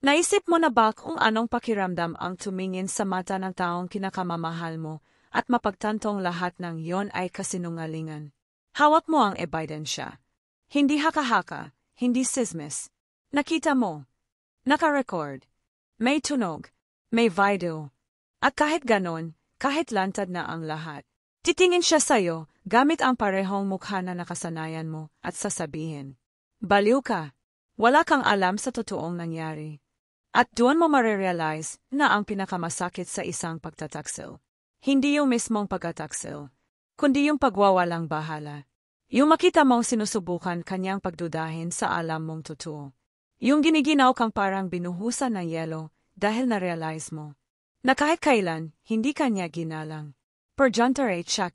Naisip mo na ba kung anong pakiramdam ang tumingin sa mata ng taong kinakamamahal mo at mapagtantong lahat ng yon ay kasinungalingan? Hawak mo ang ebidensya. Hindi haka-haka, hindi sismis. Nakita mo. Naka-record. May tunog. May video. At kahit ganon, kahit lantad na ang lahat, titingin siya sa'yo gamit ang parehong mukha na nakasanayan mo at sasabihin, "Baliw ka. Wala kang alam sa totoong nangyari." At doon mo marirealize na ang pinakamasakit sa isang pagtataksil, hindi yung mismong pagtataksil, kundi yung pagwawalang bahala. Yung makita mong sinusubukan kanyang pagdudahin sa alam mong totoo. Yung giniginaw kang parang binuhusan ng yelo dahil na-realize mo na kahit kailan, hindi kanya ginalang. Per John Ray Chuck.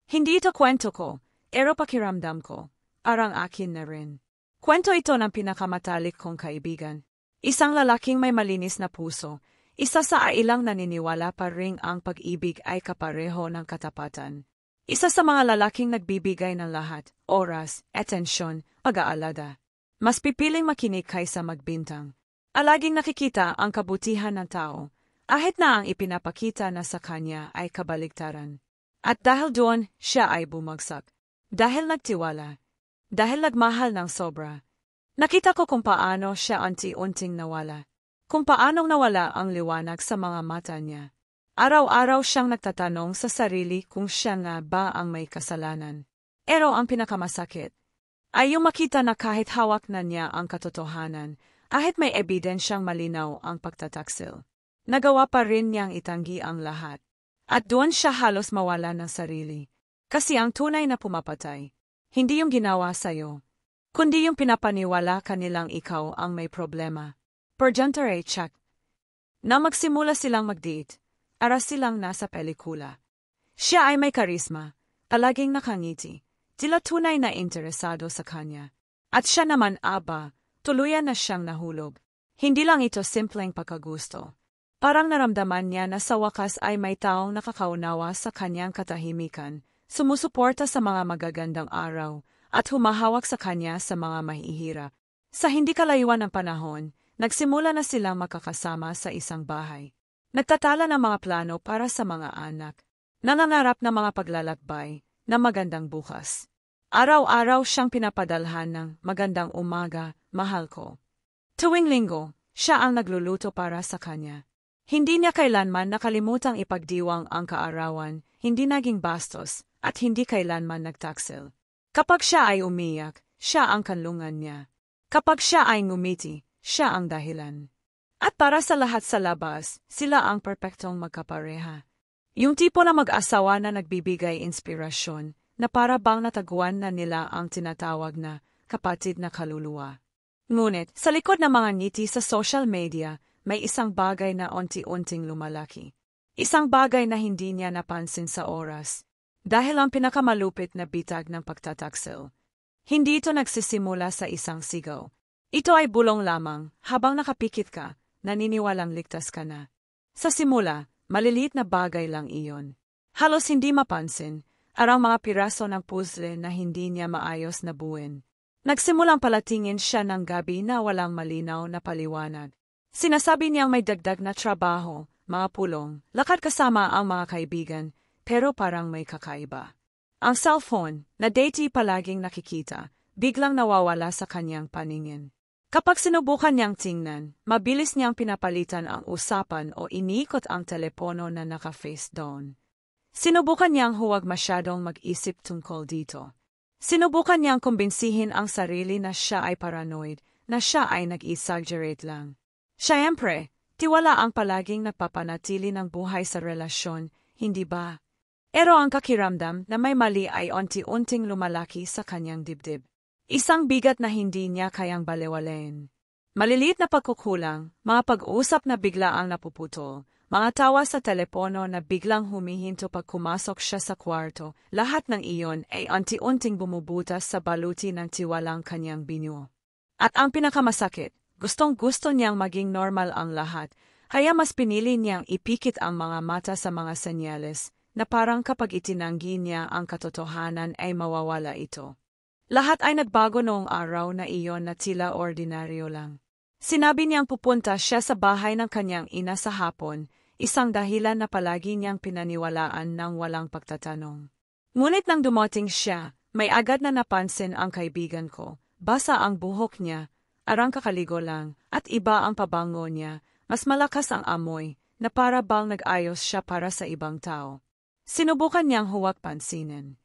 Hindi ito kwento ko, pero pakiramdam ko, arang akin na rin. Kwento ito ng pinakamatalik kong kaibigan. Isang lalaking may malinis na puso, isa sa ilang naniniwala pa ring ang pag-ibig ay kapareho ng katapatan. Isa sa mga lalaking nagbibigay ng lahat, oras, atensyon, pag-aalala. Mas pipiling makinig kaysa magbintang. Alaging nakikita ang kabutihan ng tao, kahit na ang ipinapakita na sa kanya ay kabaligtaran. At dahil doon, siya ay bumagsak. Dahil nagtiwala. Dahil nagmahal ng sobra. Nakita ko kung paano siya unti-unting nawala. Kung paanong nawala ang liwanag sa mga mata niya. Araw-araw siyang nagtatanong sa sarili kung siya nga ba ang may kasalanan. Pero ang pinakamasakit ay yung makita na kahit hawak na niya ang katotohanan, kahit may ebidensyang malinaw ang pagtataksil, nagawa pa rin niyang itanggi ang lahat. At doon siya halos mawala ng sarili. Kasi ang tunay na pumapatay, hindi yung ginawa sa'yo, kundi yung pinapaniwala kanilang ikaw ang may problema. Per John Ray Chuck. Na magsimula silang mag-date, aras silang nasa pelikula. Siya ay may karisma, palaging nakangiti, tila tunay na interesado sa kanya. At siya naman tuluyan na siyang nahulog. Hindi lang ito simpleng pagkagusto. Parang naramdaman niya na sa wakas ay may taong nakakaunawa sa kanyang katahimikan, sumusuporta sa mga magagandang araw, at humahawak sa kanya sa mga mahihirap. Sa hindi kalayuan ng panahon, nagsimula na silang makakasama sa isang bahay. Nagtatala ng mga plano para sa mga anak. Nangangarap ng mga paglalakbay na magandang bukas. Araw-araw siyang pinapadalhan ng magandang umaga, mahal ko. Tuwing linggo, siya ang nagluluto para sa kanya. Hindi niya kailanman nakalimutang ipagdiwang ang kaarawan, hindi naging bastos, at hindi kailanman nagtaksil. Kapag siya ay umiyak, siya ang kanlungan niya. Kapag siya ay ngumiti, siya ang dahilan. At para sa lahat sa labas, sila ang perpektong magkapareha. Yung tipo na mag-asawa na nagbibigay inspirasyon, na para bang nataguan na nila ang tinatawag na kapatid na kaluluwa. Ngunit, sa likod ng mga ngiti sa social media, may isang bagay na unti-unting lumalaki. Isang bagay na hindi niya napansin sa oras. Dahil ang pinakamalupit na bitag ng pagtataksil. Hindi ito nagsisimula sa isang sigaw. Ito ay bulong lamang, habang nakapikit ka, naniniwalang ligtas ka na. Sa simula, maliliit na bagay lang iyon. Halos hindi mapansin, arang mga piraso ng puzzle na hindi niya maayos na buuin. Nagsimulang palatingin siya ng gabi na walang malinaw na paliwanag. Sinasabi niyang may dagdag na trabaho, mga pulong, lakad kasama ang mga kaibigan, pero parang may kakaiba. Ang cellphone, na dati palaging nakikita, biglang nawawala sa kanyang paningin. Kapag sinubukan niyang tingnan, mabilis niyang pinapalitan ang usapan o iniikot ang telepono na naka-face down. Sinubukan niyang huwag masyadong mag-isip tungkol dito. Sinubukan niyang kumbinsihin ang sarili na siya ay paranoid, na siya ay nag-exaggerate lang. Siyempre, tiwala ang palaging nagpapanatili ng buhay sa relasyon, hindi ba? Pero ang kakiramdam na may mali ay unti-unting lumalaki sa kanyang dibdib. Isang bigat na hindi niya kayang balewalain. Maliliit na pagkukulang, mga pag-uusap na biglaang napuputol, mga tawa sa telepono na biglang humihinto pag kumasok siya sa kwarto, lahat ng iyon ay unti-unting bumubutas sa baluti ng tiwalang kanyang binuo. At ang pinakamasakit, gustong-gusto niyang maging normal ang lahat, kaya mas pinili niyang ipikit ang mga mata sa mga senyales, na parang kapag itinanggi niya ang katotohanan ay mawawala ito. Lahat ay nagbago noong araw na iyon na tila ordinaryo lang. Sinabi niyang pupunta siya sa bahay ng kanyang ina sa hapon, isang dahilan na palagi niyang pinaniwalaan ng walang pagtatanong. Ngunit nang dumating siya, may agad na napansin ang kaibigan ko. Basa ang buhok niya, arang kakaligo lang, at iba ang pabango niya, mas malakas ang amoy, na para bang nag-ayos siya para sa ibang tao. Sinubukan niyang huwag pansinin.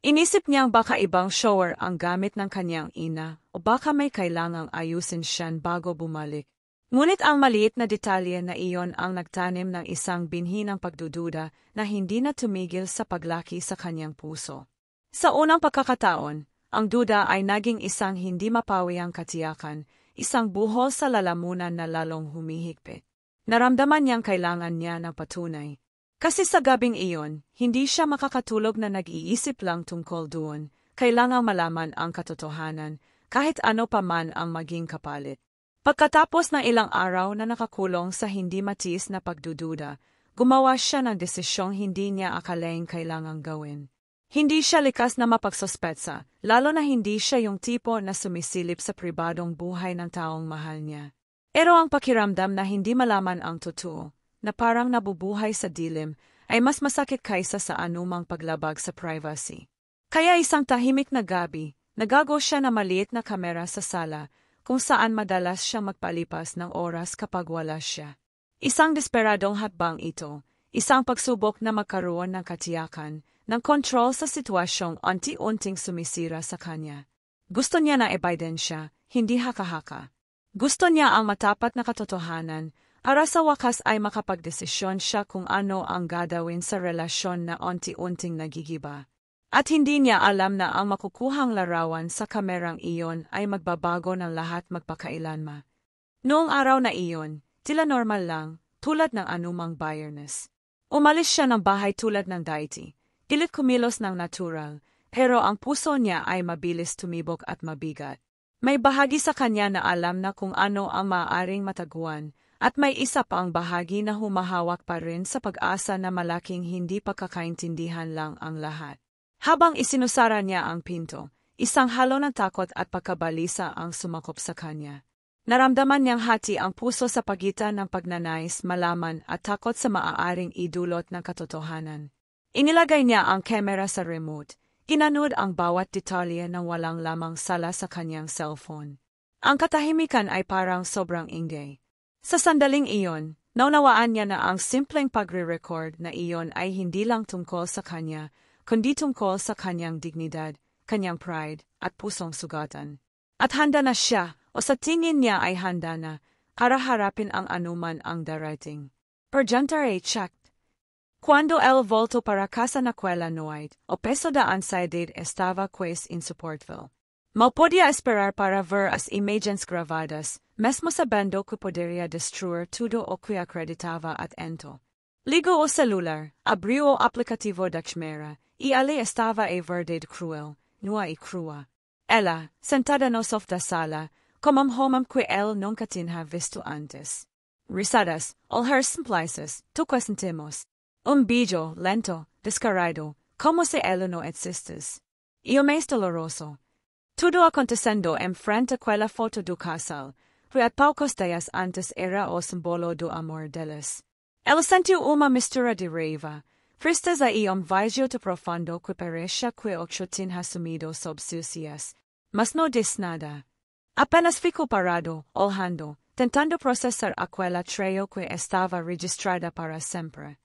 Inisip niyang baka ibang shower ang gamit ng kanyang ina o baka may kailangang ayusin siyan bago bumalik. Ngunit ang maliit na detalye na iyon ang nagtanim ng isang binhi ng pagdududa na hindi na tumigil sa paglaki sa kanyang puso. Sa unang pagkakataon, ang duda ay naging isang hindi mapawiyang katiyakan, isang buhol sa lalamunan na lalong humihigpit. Naramdaman niyang kailangan niya ng patunay. Kasi sa gabing iyon, hindi siya makakatulog na nag-iisip lang tungkol doon, kailangang malaman ang katotohanan, kahit ano pa man ang maging kapalit. Pagkatapos ng ilang araw na nakakulong sa hindi matiis na pagdududa, gumawa siya ng desisyong hindi niya akalaing kailangang gawin. Hindi siya likas na mapagsospetsa, lalo na hindi siya yung tipo na sumisilip sa pribadong buhay ng taong mahal niya. Pero ang pakiramdam na hindi malaman ang totoo, na parang nabubuhay sa dilim, ay mas masakit kaysa sa anumang paglabag sa privacy. Kaya isang tahimik na gabi, nagago siya na maliit na kamera sa sala, kung saan madalas siya magpalipas ng oras kapag wala siya. Isang desperadong hakbang ito, isang pagsubok na magkaroon ng katiyakan, ng kontrol sa sitwasyong unti-unting sumisira sa kanya. Gusto niya na ebidensya, hindi haka-haka. Gusto niya ang matapat na katotohanan, para sa wakas ay makapagdesisyon siya kung ano ang gagawin sa relasyon na unti-unting nagigiba. At hindi niya alam na ang makukuhang larawan sa kamerang iyon ay magbabago ng lahat magpakailanma. Noong araw na iyon, tila normal lang, tulad ng anumang bayarnes. Umalis siya ng bahay tulad ng daiti, pilit kumilos ng natural, pero ang puso niya ay mabilis tumibok at mabigat. May bahagi sa kanya na alam na kung ano ang maaaring mataguan, at may isa pa ang bahagi na humahawak pa rin sa pag-asa na malaking hindi pagkakaintindihan lang ang lahat. Habang isinusara niya ang pinto, isang halo ng takot at pagkabalisa ang sumakop sa kanya. Naramdaman niyang hati ang puso sa pagitan ng pagnanais malaman at takot sa maaaring idulot ng katotohanan. Inilagay niya ang kamera sa remote, kinanood ang bawat detalye ng walang lamang sala sa kanyang cellphone. Ang katahimikan ay parang sobrang ingay. Sa sandaling iyon, naunawaan niya na ang simpleng pagre-record na iyon ay hindi lang tungkol sa kanya, kundi tungkol sa kanyang dignidad, kanyang pride, at pusong sugatan. At handa na siya, o sa tingin niya ay handa na, para harapin ang anuman ang darating. Perjuntare checked. Cuando el volto para casa na quella noite, o peso da ansiedad estaba pues insupportable. Mal podía esperar para ver as imagens gravadas, mesmo sabendo que poderia destruir tudo o que acreditava atento. Ligou o celular, abriu o aplicativo da Xmera, e ali estava a verdade cruel, nua e crua. Ela, sentada no sofá da sala, como que ele nunca tinha visto antes. Risadas, olhar simplices, tu sentimos. Beijo, lento, descarado, como se ele no existes. E o mais doloroso. Tudo acontecendo em frente a quella foto do casal, que at poucos dias antes era o simbolo do amor deles. Ela sentiu uma mistura de raiva, tristeza e vício de profundo que parecia que o tinha sumido sob seus dias, mas não disse nada. Apenas ficou parado, olhando, tentando processar aquela trail que estava registrada para sempre.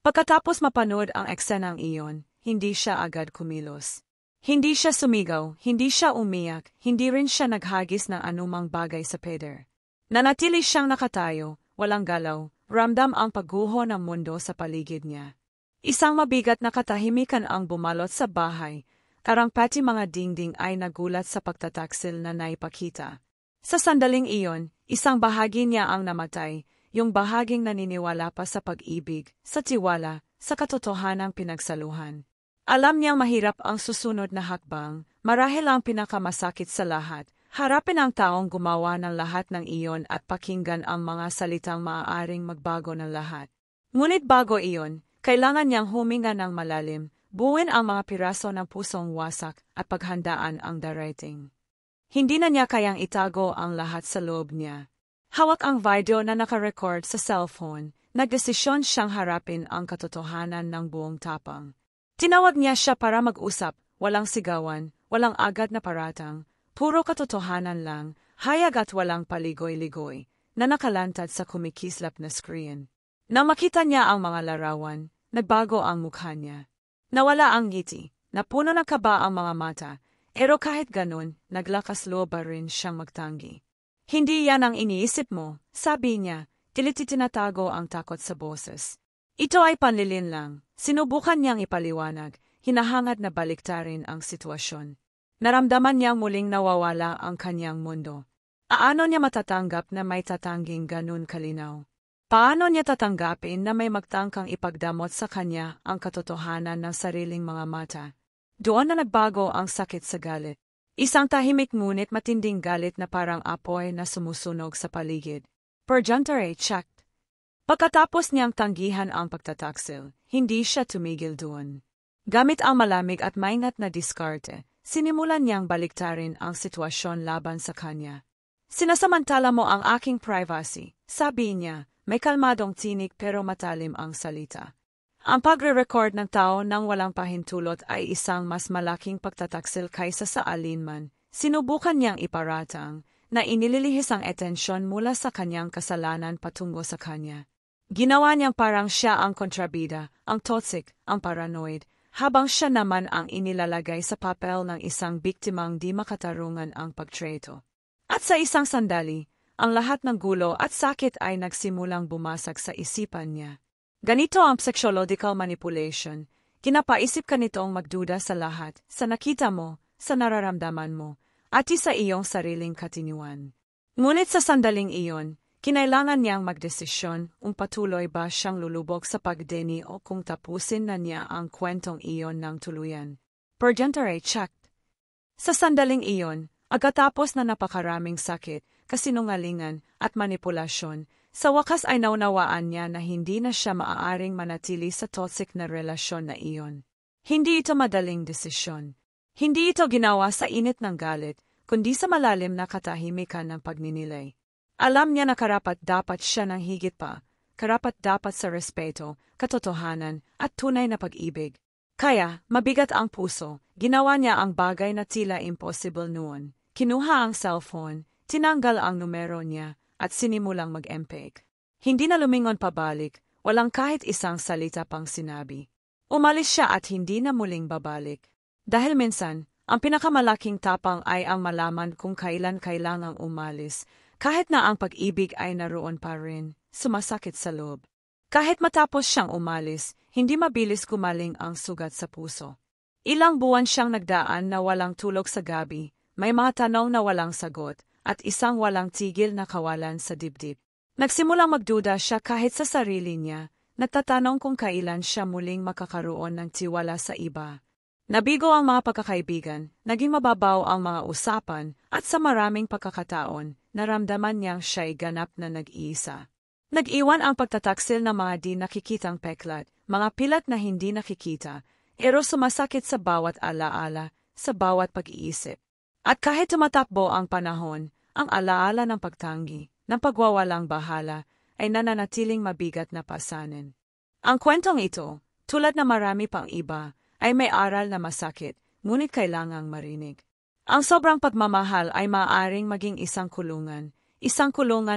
Pagkatapos mapanood ang eksenang iyon, hindi siya agad kumilos. Hindi siya sumigaw, hindi siya umiyak, hindi rin siya naghagis ng anumang bagay sa pader. Nanatili siyang nakatayo, walang galaw, ramdam ang pagguho ng mundo sa paligid niya. Isang mabigat na katahimikan ang bumalot sa bahay, karang pati mga dingding ay nagulat sa pagtataksil na naipakita. Sa sandaling iyon, isang bahagi niya ang namatay, yung bahaging naniniwala pa sa pag-ibig, sa tiwala, sa katotohanang pinagsaluhan. Alam niyang mahirap ang susunod na hakbang, marahil ang pinakamasakit sa lahat, harapin ang taong gumawa ng lahat ng iyon at pakinggan ang mga salitang maaaring magbago ng lahat. Ngunit bago iyon, kailangan niyang huminga ng malalim, buuin ang mga piraso ng pusong wasak at paghandaan ang darating. Hindi na niya kayang itago ang lahat sa loob niya. Hawak ang video na nakarecord sa cellphone, nagdesisyon siyang harapin ang katotohanan ng buong tapang. Tinawag niya siya para mag-usap, walang sigawan, walang agad na paratang, puro katotohanan lang, hayag at walang paligoy-ligoy, na nakalantad sa kumikislap na screen. Nang makita niya ang mga larawan, nagbago ang mukha niya. Nawala ang ngiti, napuno ng kaba ang mga mata, pero kahit ganun, naglakas loob pa rin siyang magtanggi. Hindi yan ang iniisip mo, sabi niya, tinatago ang takot sa boses. Ito ay panlilin lang, sinubukan niyang ipaliwanag, hinahangad na baliktarin ang sitwasyon. Naramdaman niyang muling nawawala ang kanyang mundo. Paano niya matatanggap na may tatangging ganun kalinaw? Paano niya tatanggapin na may magtangkang ipagdamot sa kanya ang katotohanan ng sariling mga mata? Doon na nagbago ang sakit sa galit. Isang tahimik ngunit matinding galit na parang apoy na sumusunog sa paligid. Perjuntare checked. Pagkatapos niyang tanggihan ang pagtataksil, hindi siya tumigil doon. Gamit ang malamig at maingat na diskarte, sinimulan niyang baliktarin ang sitwasyon laban sa kanya. Sinasamantala mo ang aking privacy, sabi niya, may kalmadong tinig pero matalim ang salita. Ang pagre-record ng tao nang walang pahintulot ay isang mas malaking pagtataksil kaysa sa alinman. Sinubukan niyang iparatang na inililihis ang atensyon mula sa kanyang kasalanan patungo sa kanya. Ginawa niyang parang siya ang kontrabida, ang toxic, ang paranoid, habang siya naman ang inilalagay sa papel ng isang biktimang di makatarungan ang pagtreto. At sa isang sandali, ang lahat ng gulo at sakit ay nagsimulang bumasag sa isipan niya. Ganito ang psychological manipulation. Kinapaisip ka nitong magduda sa lahat, sa nakita mo, sa nararamdaman mo, at sa iyong sariling katiniwan. Ngunit sa sandaling iyon, kinailangan niyang magdesisyon kung patuloy ba siyang lulubog sa pagdeni o kung tapusin na niya ang kwentong iyon ng tuluyan. Perjuntare checked. Sa sandaling iyon, agkatapos na napakaraming sakit, kasinungalingan at manipulasyon, sa wakas ay naunawaan niya na hindi na siya maaaring manatili sa toxic na relasyon na iyon. Hindi ito madaling desisyon. Hindi ito ginawa sa init ng galit, kundi sa malalim na katahimikan ng pagninilay. Alam niya na karapat-dapat siya ng higit pa, karapat-dapat sa respeto, katotohanan, at tunay na pag-ibig. Kaya, mabigat ang puso, ginawa niya ang bagay na tila impossible noon. Kinuha ang cellphone, tinanggal ang numero niya, at sinimulang mag-empake. Hindi na lumingon pabalik, walang kahit isang salita pang sinabi. Umalis siya at hindi na muling babalik. Dahil minsan, ang pinakamalaking tapang ay ang malaman kung kailan kailangang umalis, kahit na ang pag-ibig ay naroon pa rin, sumasakit sa loob. Kahit matapos siyang umalis, hindi mabilis kumaling ang sugat sa puso. Ilang buwan siyang nagdaan na walang tulog sa gabi, may mga tanong na walang sagot, at isang walang tigil na kawalan sa dibdib. Nagsimulang magduda siya kahit sa sarili niya, nagtatanong kung kailan siya muling makakaroon ng tiwala sa iba. Nabigo ang mga pagkakaibigan, naging mababaw ang mga usapan, at sa maraming pagkakataon, naramdaman niyang siya'y ganap na nag-iisa. Nag-iwan ang pagtataksil ng mga di nakikitang peklat, mga pilat na hindi nakikita, pero sumasakit sa bawat alaala, sa bawat pag-iisip. At kahit tumatakbo ang panahon, ang alaala ng pagtanggi, ng pagwawalang bahala, ay nananatiling mabigat na pasanin. Ang kwentong ito, tulad na marami pang iba, ay may aral na masakit, ngunit kailangang marinig. Ang sobrang pagmamahal ay maaaring maging isang kulungan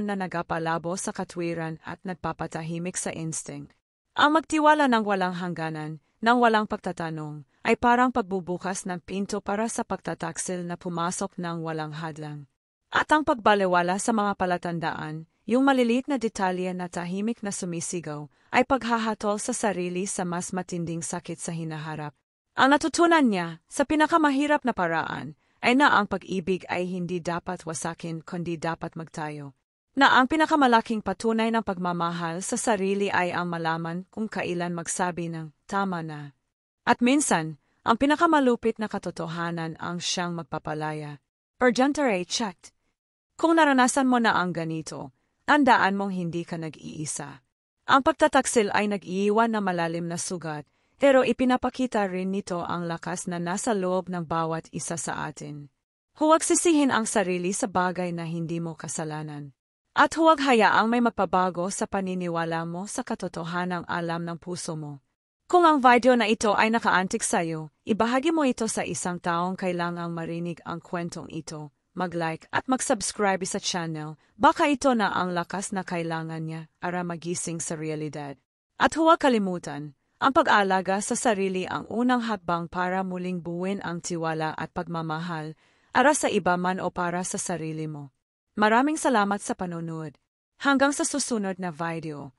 na nagapalabo sa katwiran at nagpapatahimik sa instinct. Ang magtiwala ng walang hangganan, ng walang pagtatanong, ay parang pagbubukas ng pinto para sa pagtataksil na pumasok ng walang hadlang. At ang pagbaliwala sa mga palatandaan, yung maliliit na detalye na tahimik na sumisigaw, ay paghahatol sa sarili sa mas matinding sakit sa hinaharap. Ang natutunan niya, sa pinakamahirap na paraan, ay na ang pag-ibig ay hindi dapat wasakin kundi dapat magtayo. Na ang pinakamalaking patunay ng pagmamahal sa sarili ay ang malaman kung kailan magsabi ng tama na. At minsan, ang pinakamalupit na katotohanan ang siyang magpapalaya. Perjuntare checked. Kung naranasan mo na ang ganito, tandaan mong hindi ka nag-iisa. Ang pagtataksil ay nag-iiwan na malalim na sugat, pero ipinapakita rin nito ang lakas na nasa loob ng bawat isa sa atin. Huwag sisihin ang sarili sa bagay na hindi mo kasalanan. At huwag hayaang may magpabago sa paniniwala mo sa katotohanang alam ng puso mo. Kung ang video na ito ay nakaantig sa'yo, ibahagi mo ito sa isang taong kailangang marinig ang kwentong ito. Mag-like at mag-subscribe sa channel, baka ito na ang lakas na kailangan niya para magising sa realidad. At huwag kalimutan, ang pag-aalaga sa sarili ang unang hakbang para muling buuin ang tiwala at pagmamahal, para sa iba man o para sa sarili mo. Maraming salamat sa panonood. Hanggang sa susunod na video.